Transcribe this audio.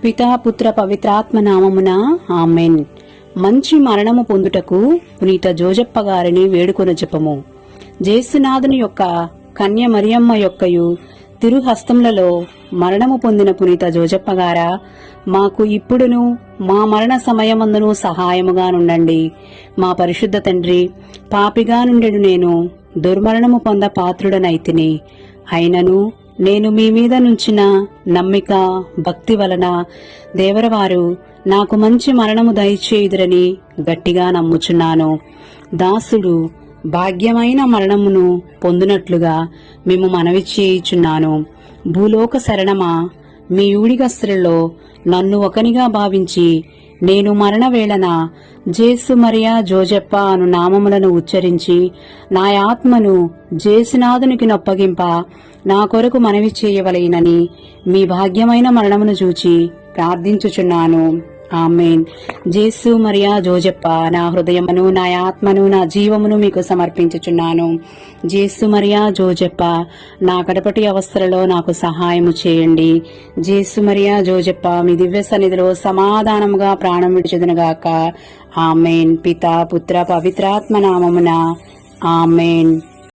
పితా పుత్ర పవిత్రాత్మ నామమున ఆమెన్. మంచి మరణము పొందుటకు పునీత జోజప్ప గారిని వేడుకొన జపము. జేసునాథుని యొక్క కన్య మరియమ్మ యొక్కయు తిరుహస్తములలో మరణము పొందిన పునీత జోజప్ప గారా, మాకు ఇప్పుడును మా మరణ సమయమందును సహాయముగా నుండండి. మా పరిశుద్ధ తండ్రి, పాపిగా నుండెడు నేను దుర్మరణము పొంద పాత్రుడనైతిని. అయినను నేను మీ మీద నుంచిన నమ్మిక భక్తి వలన దేవరవారు నాకు మంచి మరణము దయచేయుదురని గట్టిగా నమ్ముచున్నాను. దాసుడు భాగ్యమైన మరణమును పొందునట్లుగా మేము మనవి చేయుచున్నాను. భూలోక శరణమా, మీ ఊడిగస్తులలో నన్ను ఒకనిగా భావించి నేను మరణవేళన జేసు మరియా జోజప్ప అను నామములను ఉచ్చరించి నా ఆత్మను జేసునాథునికి నొప్పగింప నా కొరకు మనవి చేయవలెనని మీ భాగ్యమైన మరణమును చూచి ప్రార్థించుచున్నాను. ఆమెన్. జేసు మరియా జోజప్ప, నా హృదయమును నా ఆత్మను నా జీవమును మీకు సమర్పించుచున్నాను. జేసు మరియా జోజప్ప, నా కడపటి అవస్థలలో నాకు సహాయము చేయండి. జేసు మరియా జోజప్ప, మీ దివ్య సన్నిధిలో సమాధానముగా ప్రాణం విడిచెదనుగాక. ఆమెన్. పితా పుత్ర పవిత్రాత్మ నామమున ఆమెన్.